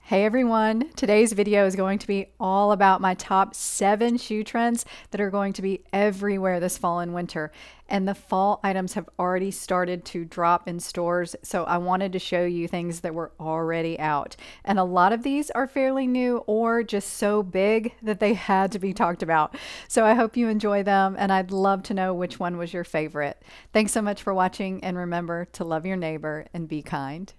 Hey everyone, today's video is going to be all about my top 7 shoe trends that are going to be everywhere this fall and winter. And the fall items have already started to drop in stores, so I wanted to show you things that were already out. And a lot of these are fairly new or just so big that they had to be talked about. So I hope you enjoy them, and I'd love to know which one was your favorite. Thanks so much for watching, and remember to love your neighbor and be kind.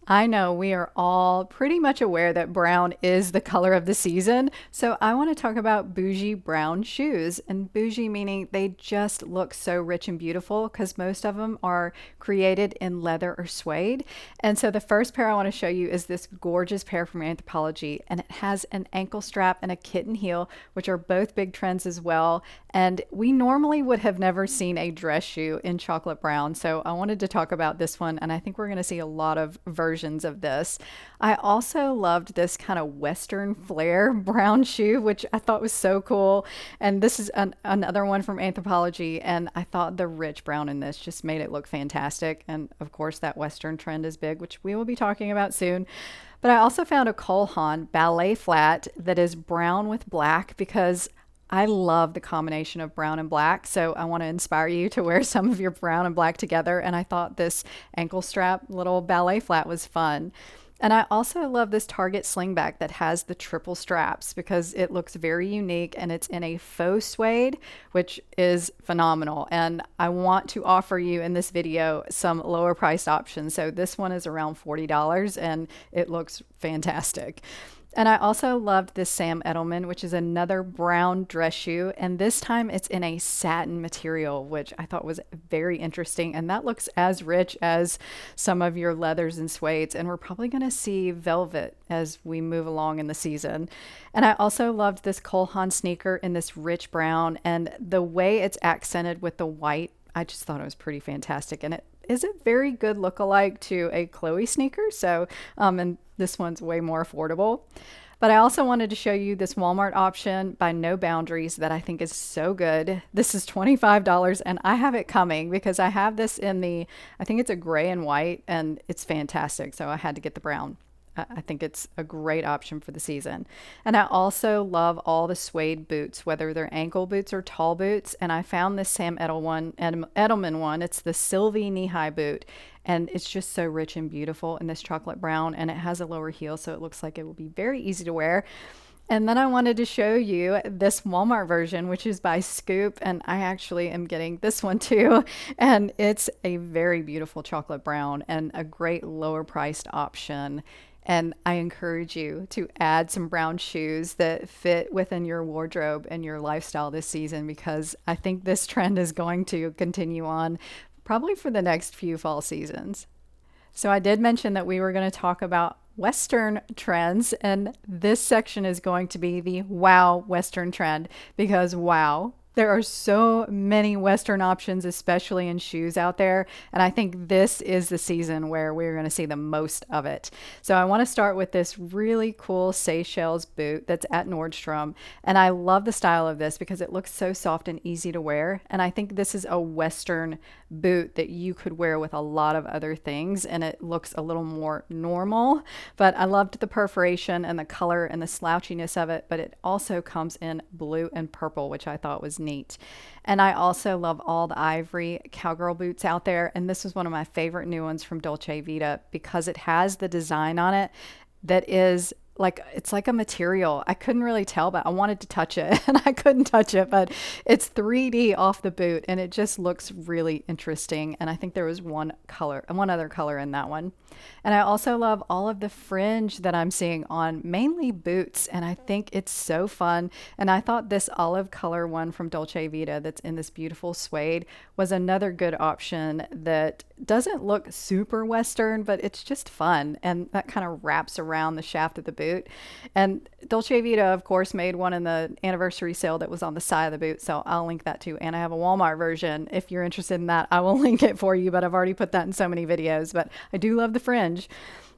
I know we are all pretty much aware that brown is the color of the season, so I want to talk about bougie brown shoes. And bougie meaning they just look so rich and beautiful because most of them are created in leather or suede. And so the first pair I want to show you is this gorgeous pair from Anthropologie, and it has an ankle strap and a kitten heel, which are both big trends as well. And we normally would have never seen a dress shoe in chocolate brown, so I wanted to talk about this one, and I think we're going to see a lot of versions of this. I also loved this kind of Western flare brown shoe, which I thought was so cool. And this is another one from Anthropologie, and I thought the rich brown in this just made it look fantastic. And of course, that Western trend is big, which we will be talking about soon. But I also found a Cole Haan ballet flat that is brown with black because I love the combination of brown and black, so I want to inspire you to wear some of your brown and black together, and I thought this ankle strap little ballet flat was fun. And I also love this Target slingback that has the triple straps because it looks very unique, and it's in a faux suede, which is phenomenal. And I want to offer you in this video some lower priced options. So this one is around $40 and it looks fantastic. And I also loved this Sam Edelman, which is another brown dress shoe. And this time it's in a satin material, which I thought was very interesting. And that looks as rich as some of your leathers and suedes. And we're probably going to see velvet as we move along in the season. And I also loved this Cole Haan sneaker in this rich brown. And the way it's accented with the white, I just thought it was pretty fantastic. And it is a very good lookalike to a Chloe sneaker. So, and this one's way more affordable. But I also wanted to show you this Walmart option by No Boundaries that I think is so good. This is $25 and I have it coming because I have this in the, I think it's a gray and white, and it's fantastic. So I had to get the brown. I think it's a great option for the season. And I also love all the suede boots, whether they're ankle boots or tall boots. And I found this Sam Edelman one. It's the Sylvie knee-high boot. And it's just so rich and beautiful in this chocolate brown. And it has a lower heel, so it looks like it will be very easy to wear. And then I wanted to show you this Walmart version, which is by Scoop, and I actually am getting this one too. And it's a very beautiful chocolate brown and a great lower priced option. And I encourage you to add some brown shoes that fit within your wardrobe and your lifestyle this season, because I think this trend is going to continue on probably for the next few fall seasons. So I did mention that we were going to talk about Western trends, and this section is going to be the wow Western trend, because wow, there are so many Western options, especially in shoes out there. And I think this is the season where we're going to see the most of it. So I want to start with this really cool Seychelles boot that's at Nordstrom. And I love the style of this because it looks so soft and easy to wear. And I think this is a Western boot that you could wear with a lot of other things, and it looks a little more normal. But I loved the perforation and the color and the slouchiness of it, but it also comes in blue and purple, which I thought was neat. And I also love all the ivory cowgirl boots out there, and this was one of my favorite new ones from Dolce Vita because it has the design on it that is like, it's like a material. I couldn't really tell, but I wanted to touch it and I couldn't touch it, but it's 3D off the boot and it just looks really interesting. And I think there was one other color in that one. And I also love all of the fringe that I'm seeing on mainly boots, and I think it's so fun. And I thought this olive color one from Dolce Vita that's in this beautiful suede was another good option that doesn't look super Western, but it's just fun. And that kind of wraps around the shaft of the boot. And Dolce Vita, of course, made one in the anniversary sale that was on the side of the boot. So I'll link that too. And I have a Walmart version. If you're interested in that, I will link it for you, but I've already put that in so many videos. But I do love the fringe.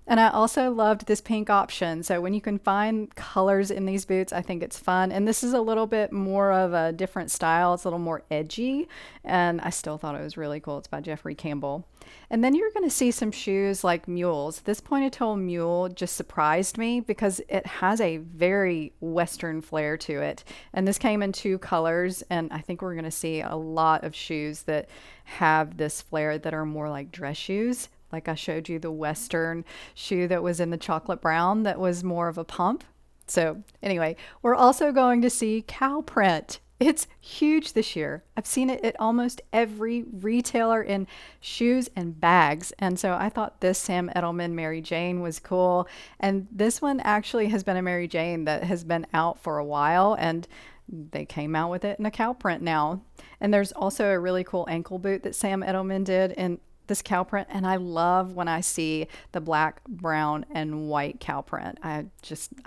And I also loved this pink option. So when you can find colors in these boots, I think it's fun. And this is a little bit more of a different style. It's a little more edgy. And I still thought it was really cool. It's by Jeffrey Campbell. And then you're going to see some shoes like mules. This pointed toe mule just surprised me because it has a very Western flair to it. And this came in two colors. And I think we're going to see a lot of shoes that have this flair that are more like dress shoes. Like I showed you the Western shoe that was in the chocolate brown that was more of a pump. So anyway, we're also going to see cow print. It's huge this year. I've seen it at almost every retailer in shoes and bags. And so I thought this Sam Edelman Mary Jane was cool. And this one actually has been a Mary Jane that has been out for a while. And they came out with it in a cow print now. And there's also a really cool ankle boot that Sam Edelman did in this cow print, and I love when I see the black, brown, and white cow print. I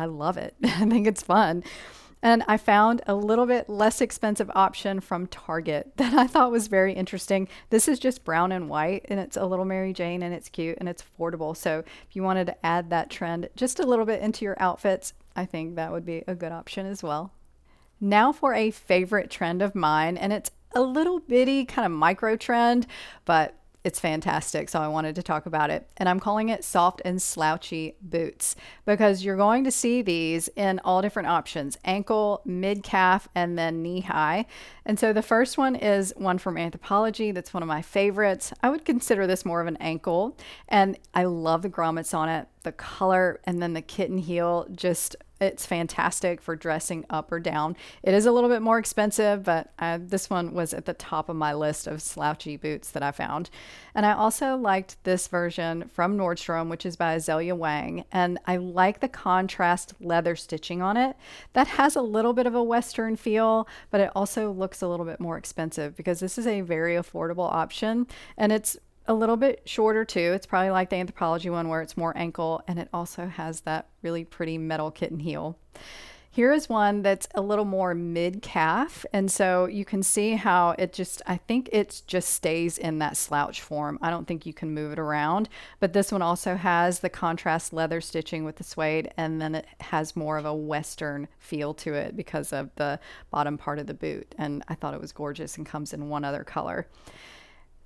love it. I think it's fun. And I found a little bit less expensive option from Target that I thought was very interesting. This is just brown and white, and it's a little Mary Jane, and it's cute, and it's affordable. So if you wanted to add that trend just a little bit into your outfits, I think that would be a good option as well. Now for a favorite trend of mine, and it's a little bitty kind of micro trend, but it's fantastic, so I wanted to talk about it. And I'm calling it soft and slouchy boots because you're going to see these in all different options: ankle, mid calf, and then knee high. And so the first one is one from Anthropologie. That's one of my favorites. I would consider this more of an ankle, and I love the grommets on it, the color, and then the kitten heel. It's fantastic for dressing up or down. It is a little bit more expensive, but this one was at the top of my list of slouchy boots that I found. And I also liked this version from Nordstrom, which is by Azalea Wang. And I like the contrast leather stitching on it. That has a little bit of a Western feel, but it also looks a little bit more expensive because this is a very affordable option. And it's a little bit shorter too. It's probably like the Anthropologie one where it's more ankle, and it also has that really pretty metal kitten heel. Here is one that's a little more mid calf, and so you can see how I think it just stays in that slouch form. I don't think you can move it around, but this one also has the contrast leather stitching with the suede, and then it has more of a Western feel to it because of the bottom part of the boot, and I thought it was gorgeous and comes in one other color.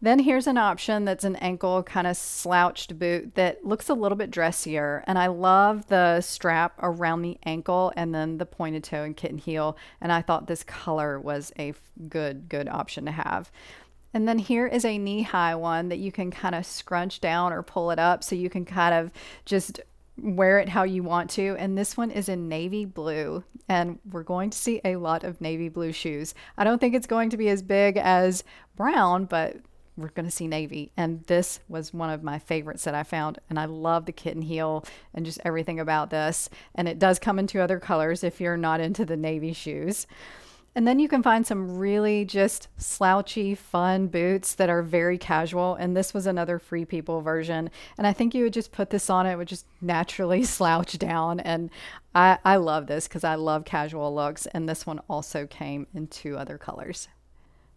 Then here's an option that's an ankle kind of slouched boot that looks a little bit dressier. And I love the strap around the ankle and then the pointed toe and kitten heel. And I thought this color was a good option to have. And then here is a knee-high one that you can kind of scrunch down or pull it up so you can kind of just wear it how you want to. And this one is in navy blue, and we're going to see a lot of navy blue shoes. I don't think it's going to be as big as brown, but we're going to see navy. And this was one of my favorites that I found. And I love the kitten heel and just everything about this. And it does come in two other colors if you're not into the navy shoes. And then you can find some really just slouchy, fun boots that are very casual. And this was another Free People version. And I think you would just put this on, it would just naturally slouch down. And I love this because I love casual looks. And this one also came in two other colors.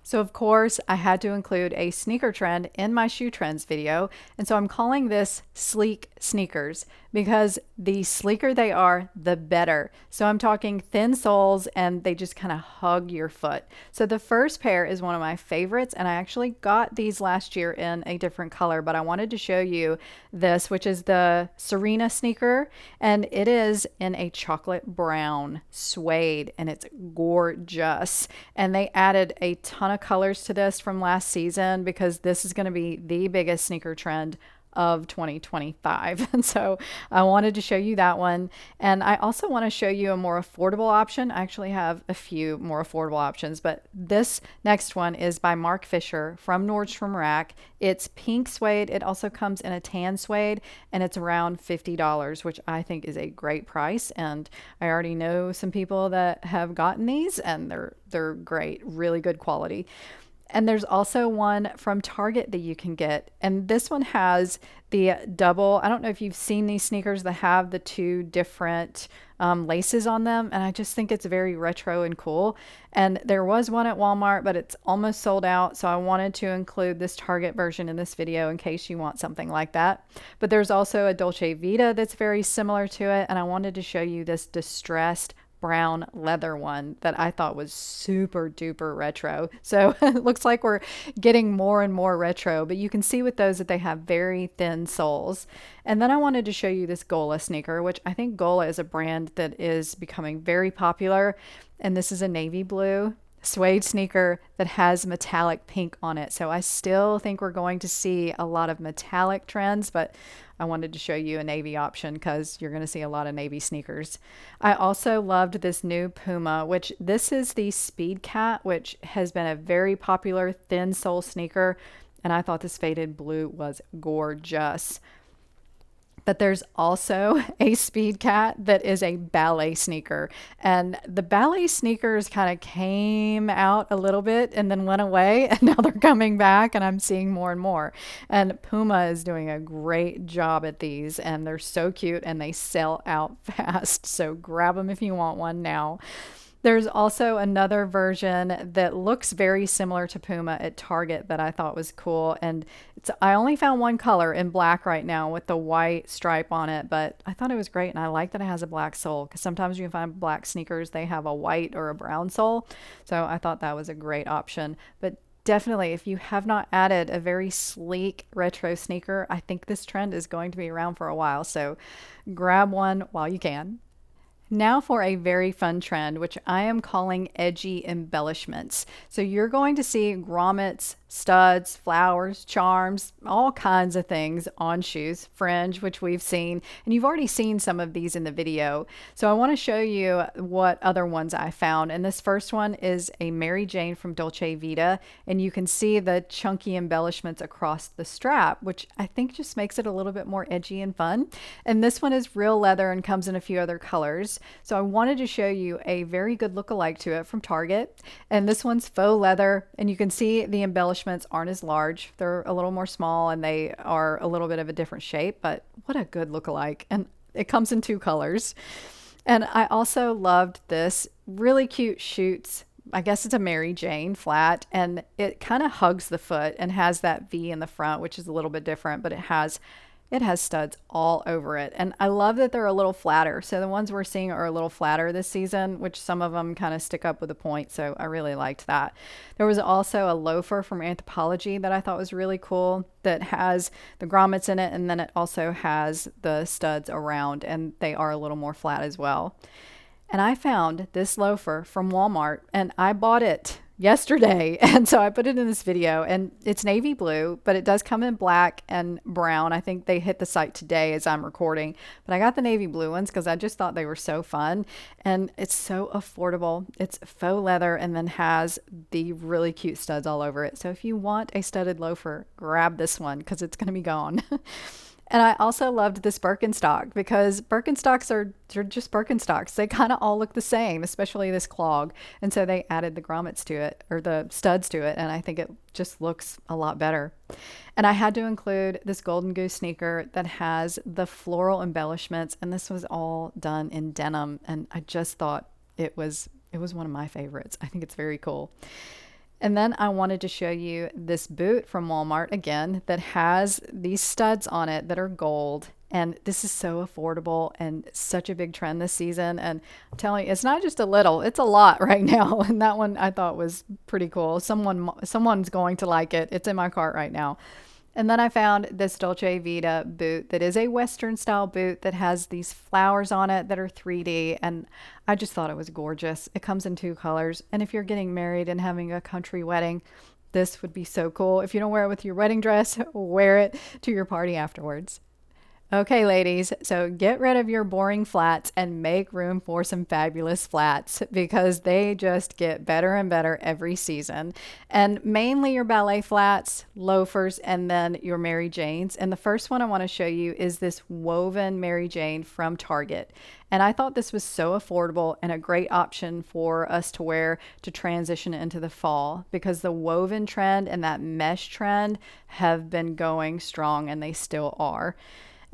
So of course I had to include a sneaker trend in my shoe trends video. And so I'm calling this sleek sneakers because the sleeker they are, the better. So I'm talking thin soles and they just kind of hug your foot. So the first pair is one of my favorites, and I actually got these last year in a different color, but I wanted to show you this, which is the Serena sneaker, and it is in a chocolate brown suede, and it's gorgeous. And they added a ton of colors to this from last season because this is going to be the biggest sneaker trend of 2025. And so I wanted to show you that one. And I also want to show you a more affordable option. I actually have a few more affordable options, but this next one is by Mark Fisher from Nordstrom Rack. It's pink suede. It also comes in a tan suede, and it's around $50, which I think is a great price. And I already know some people that have gotten these, and they're great, really good quality. And there's also one from Target that you can get. And this one has the double, I don't know if you've seen these sneakers that have the two different laces on them. And I just think it's very retro and cool. And there was one at Walmart, but it's almost sold out. So I wanted to include this Target version in this video in case you want something like that. But there's also a Dolce Vita that's very similar to it. And I wanted to show you this distressed brown leather one that I thought was super duper retro. So it looks like we're getting more and more retro, but you can see with those that they have very thin soles. And then I wanted to show you this Gola sneaker, which I think Gola is a brand that is becoming very popular. And this is a navy blue suede sneaker that has metallic pink on it. So I still think we're going to see a lot of metallic trends, but I wanted to show you a navy option because you're going to see a lot of navy sneakers. I also loved this new Puma, which this is the Speed Cat, which has been a very popular thin sole sneaker. And I thought this faded blue was gorgeous. But there's also a Speed Cat that is a ballet sneaker. And the ballet sneakers kind of came out a little bit and then went away. And now they're coming back and I'm seeing more and more. And Puma is doing a great job at these. And they're so cute and they sell out fast. So grab them if you want one now. There's also another version that looks very similar to Puma at Target that I thought was cool. And I only found one color in black right now with the white stripe on it, but I thought it was great. And I like that it has a black sole because sometimes you can find black sneakers, they have a white or a brown sole. So I thought that was a great option. But definitely, if you have not added a very sleek retro sneaker, I think this trend is going to be around for a while. So grab one while you can. Now for a very fun trend, which I am calling edgy embellishments. So you're going to see grommets, studs, flowers, charms, all kinds of things on shoes, fringe, which we've seen, and you've already seen some of these in the video. So I want to show you what other ones I found. And this first one is a Mary Jane from Dolce Vita, and you can see the chunky embellishments across the strap, which I think just makes it a little bit more edgy and fun. And this one is real leather and comes in a few other colors. So I wanted to show you a very good lookalike to it from Target. And this one's faux leather, and you can see the embellishments aren't as large. They're a little more small and they are a little bit of a different shape, but what a good lookalike. And it comes in two colors. And I also loved this really cute shoots. I guess it's a Mary Jane flat, and it kind of hugs the foot and has that V in the front, which is a little bit different, but it has studs all over it. And I love that they're a little flatter. So the ones we're seeing are a little flatter this season, which some of them kind of stick up with a point. So I really liked that. There was also a loafer from Anthropologie that I thought was really cool that has the grommets in it. And then it also has the studs around, and they are a little more flat as well. And I found this loafer from Walmart and I bought it yesterday. And so I put it in this video, and it's navy blue, but it does come in black and brown. I think they hit the site today as I'm recording, but I got the navy blue ones because I just thought they were so fun, and it's so affordable. It's faux leather and then has the really cute studs all over it. So if you want a studded loafer, grab this one because it's going to be gone. And I also loved this Birkenstock because Birkenstocks are just Birkenstocks. They kind of all look the same, especially this clog. And so they added the grommets to it, or the studs to it, and I think it just looks a lot better. And I had to include this Golden Goose sneaker that has the floral embellishments, and this was all done in denim, and I just thought it was one of my favorites. I think it's very cool. And then I wanted to show you this boot from Walmart again that has these studs on it that are gold. And this is so affordable and such a big trend this season. And I'm telling you, it's not just a little, it's a lot right now. And that one I thought was pretty cool. Someone's going to like it. It's in my cart right now. And then I found this Dolce Vita boot that is a Western style boot that has these flowers on it that are 3D. And I just thought it was gorgeous. It comes in two colors. And if you're getting married and having a country wedding, this would be so cool. If you don't wear it with your wedding dress, wear it to your party afterwards. Okay, ladies, so get rid of your boring flats and make room for some fabulous flats because they just get better and better every season. And mainly your ballet flats, loafers, and then your Mary Janes. And the first one I want to show you is this woven Mary Jane from Target. And I thought this was so affordable and a great option for us to wear to transition into the fall because the woven trend and that mesh trend have been going strong and they still are.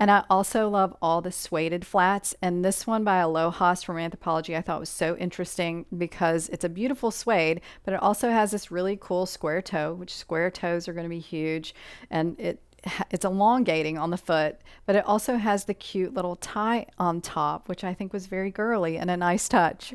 And I also love all the suede flats. And this one by Aloha's from Anthropologie I thought was so interesting because it's a beautiful suede, but it also has this really cool square toe, which square toes are going to be huge. And it's elongating on the foot, but it also has the cute little tie on top, which I think was very girly and a nice touch.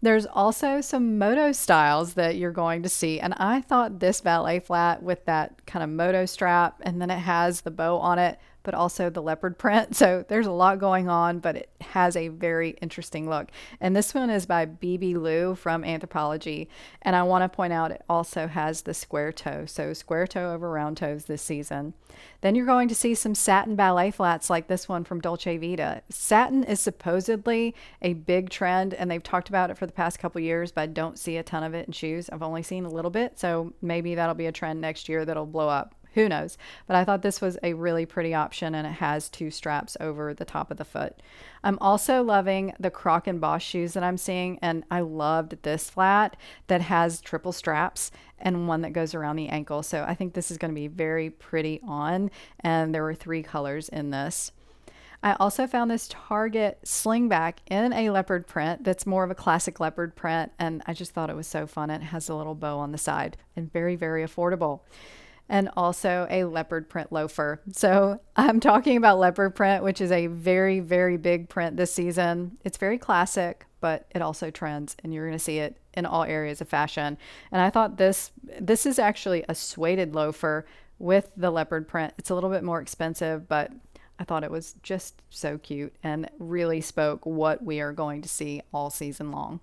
There's also some moto styles that you're going to see. And I thought this ballet flat with that kind of moto strap, and then it has the bow on it, but also the leopard print. So there's a lot going on, but it has a very interesting look. And this one is by BB Lou from Anthropologie. And I want to point out it also has the square toe. So square toe over round toes this season. Then you're going to see some satin ballet flats like this one from Dolce Vita. Satin is supposedly a big trend, and they've talked about it for the past couple years, but I don't see a ton of it in shoes. I've only seen a little bit, so maybe that'll be a trend next year that'll blow up. Who knows? But I thought this was a really pretty option, and it has two straps over the top of the foot. I'm also loving the Croc and Boss shoes that I'm seeing, and I loved this flat that has triple straps and one that goes around the ankle. So I think this is going to be very pretty on, and there were 3 colors in this. I also found this Target slingback in a leopard print that's more of a classic leopard print, and I just thought it was so fun. It has a little bow on the side and very, very affordable. And also a leopard print loafer. So I'm talking about leopard print, which is a very, very big print this season. It's very classic, but it also trends, and you're going to see it in all areas of fashion. And I thought this is actually a suede loafer with the leopard print. It's a little bit more expensive, but I thought it was just so cute and really spoke what we are going to see all season long.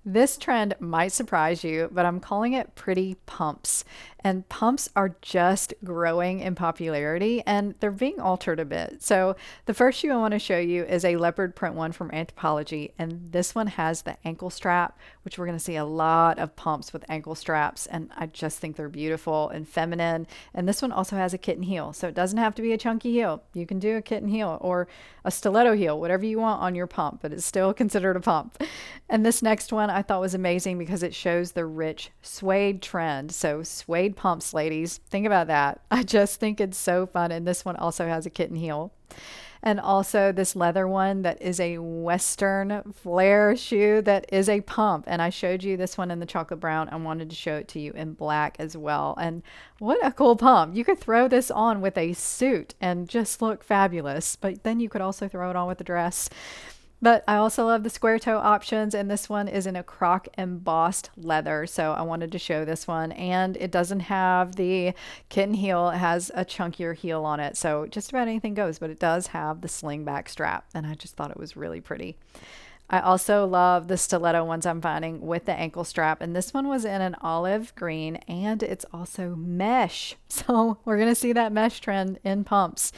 This trend might surprise you, but I'm calling it pretty pumps. And pumps are just growing in popularity, and they're being altered a bit. So the first shoe I want to show you is a leopard print one from Anthropologie, and this one has the ankle strap, which we're going to see a lot of pumps with ankle straps, and I just think they're beautiful and feminine. And this one also has a kitten heel, so it doesn't have to be a chunky heel. You can do a kitten heel or a stiletto heel, whatever you want on your pump, but it's still considered a pump. And this next one I thought was amazing because it shows the rich suede trend. So suede pumps, ladies, think about that. I just think it's so fun. And this one also has a kitten heel. And also this leather one that is a Western flare shoe that is a pump. And I showed you this one in the chocolate brown. I wanted to show it to you in black as well. And what a cool pump. You could throw this on with a suit and just look fabulous. But then you could also throw it on with a dress. But I also love the square toe options, and this one is in a Croc embossed leather, so I wanted to show this one. And it doesn't have the kitten heel, it has a chunkier heel on it, so just about anything goes, but it does have the sling back strap, and I just thought it was really pretty. I also love the stiletto ones I'm finding with the ankle strap, and this one was in an olive green, and it's also mesh, so we're going to see that mesh trend in pumps.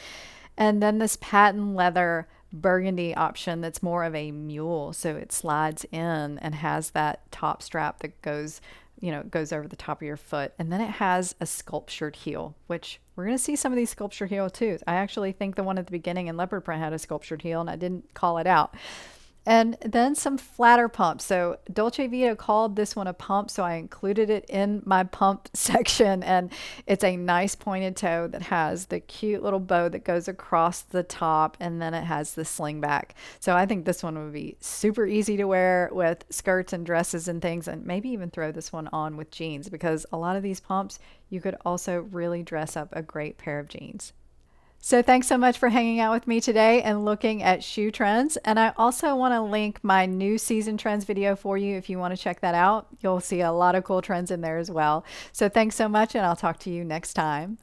And then this patent leather burgundy option that's more of a mule, so it slides in and has that top strap that goes over the top of your foot, and then it has a sculptured heel, which we're going to see some of these sculptured heel too. I actually think the one at the beginning in leopard print had a sculptured heel, and I didn't call it out. And then some flatter pumps. So Dolce Vita called this one a pump, so I included it in my pump section. And it's a nice pointed toe that has the cute little bow that goes across the top, and then it has the sling back. So I think this one would be super easy to wear with skirts and dresses and things, and maybe even throw this one on with jeans, because a lot of these pumps, you could also really dress up a great pair of jeans. So thanks so much for hanging out with me today and looking at shoe trends. And I also want to link my new season trends video for you if you want to check that out. You'll see a lot of cool trends in there as well. So thanks so much, and I'll talk to you next time.